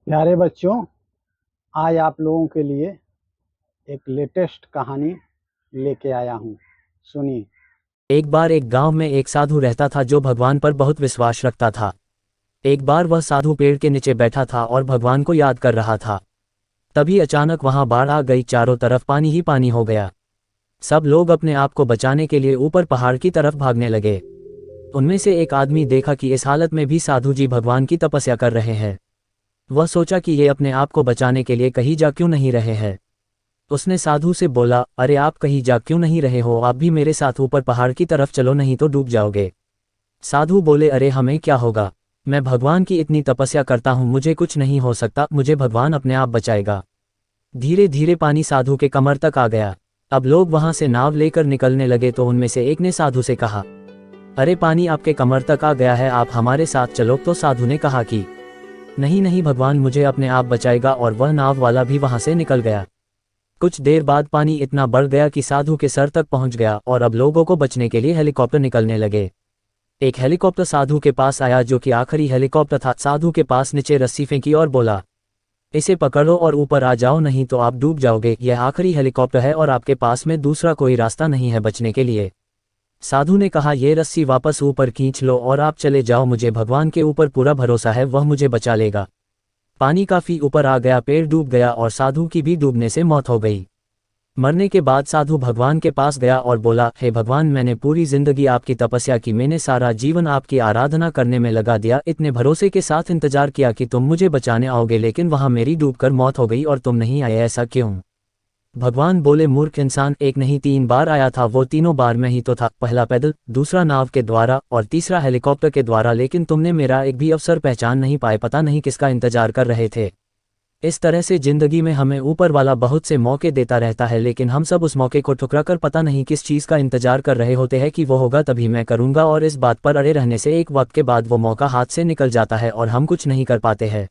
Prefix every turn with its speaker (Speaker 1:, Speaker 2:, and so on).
Speaker 1: प्यारे बच्चों, आज आप लोगों के लिए एक लेटेस्ट कहानी लेके आया हूँ। सुनिए।
Speaker 2: एक बार एक गांव में एक साधु रहता था जो भगवान पर बहुत विश्वास रखता था। एक बार वह साधु पेड़ के नीचे बैठा था और भगवान को याद कर रहा था। तभी अचानक वहां बाढ़ आ गई, चारों तरफ पानी ही पानी हो गया। सब लोग अपने आप को बचाने के लिए ऊपर पहाड़ की तरफ भागने लगे। उनमें से एक आदमी देखा कि इस हालत में भी साधु जी भगवान की तपस्या कर रहे हैं। वह सोचा कि ये अपने आप को बचाने के लिए कहीं जा क्यों नहीं रहे हैं। उसने साधु से बोला, अरे आप कहीं जा क्यों नहीं रहे हो, आप भी मेरे साथ ऊपर पहाड़ की तरफ चलो, नहीं तो डूब जाओगे। साधु बोले, अरे हमें क्या होगा, मैं भगवान की इतनी तपस्या करता हूँ, मुझे कुछ नहीं हो सकता, मुझे भगवान अपने आप बचाएगा। धीरे धीरे पानी साधु के कमर तक आ गया। अब लोग वहां से नाव लेकर निकलने लगे तो उनमें से एक ने साधु से कहा, अरे पानी आपके कमर तक आ गया है, आप हमारे साथ चलो। तो साधु ने कहा कि नहीं नहीं, भगवान मुझे अपने आप बचाएगा, और वह नाव वाला भी वहां से निकल गया। कुछ देर बाद पानी इतना बढ़ गया कि साधु के सर तक पहुंच गया और अब लोगों को बचने के लिए हेलीकॉप्टर निकलने लगे। एक हेलीकॉप्टर साधु के पास आया जो कि आखिरी हेलीकॉप्टर था। साधु के पास नीचे रस्सी फेंकी और बोला, इसे पकड़ो और ऊपर आ जाओ, नहीं तो आप डूब जाओगे। यह आखिरी हेलीकॉप्टर है और आपके पास में दूसरा कोई रास्ता नहीं है बचने के लिए। साधु ने कहा, ये रस्सी वापस ऊपर खींच लो और आप चले जाओ, मुझे भगवान के ऊपर पूरा भरोसा है, वह मुझे बचा लेगा। पानी काफी ऊपर आ गया, पेड़ डूब गया और साधु की भी डूबने से मौत हो गई। मरने के बाद साधु भगवान के पास गया और बोला, हे भगवान, मैंने पूरी जिंदगी आपकी तपस्या की, मैंने सारा जीवन आपकी आराधना करने में लगा दिया, इतने भरोसे के साथ इंतजार किया कि तुम मुझे बचाने आओगे, लेकिन वहां मेरी डूबकर मौत हो गई और तुम नहीं आए, ऐसा क्यों? भगवान बोले, मूर्ख इंसान, एक नहीं 3 बार आया था, वो तीनों बार में ही तो था, पहला पैदल, दूसरा नाव के द्वारा और तीसरा हेलीकॉप्टर के द्वारा, लेकिन तुमने मेरा एक भी अवसर पहचान नहीं पाए, पता नहीं किसका इंतजार कर रहे थे। इस तरह से जिंदगी में हमें ऊपर वाला बहुत से मौके देता रहता है, लेकिन हम सब उस मौके को ठुकरा कर पता नहीं किस चीज़ का इंतजार कर रहे होते हैं कि वो होगा तभी मैं करूँगा, और इस बात पर अड़े रहने से एक वक्त के बाद वो मौका हाथ से निकल जाता है और हम कुछ नहीं कर पाते हैं।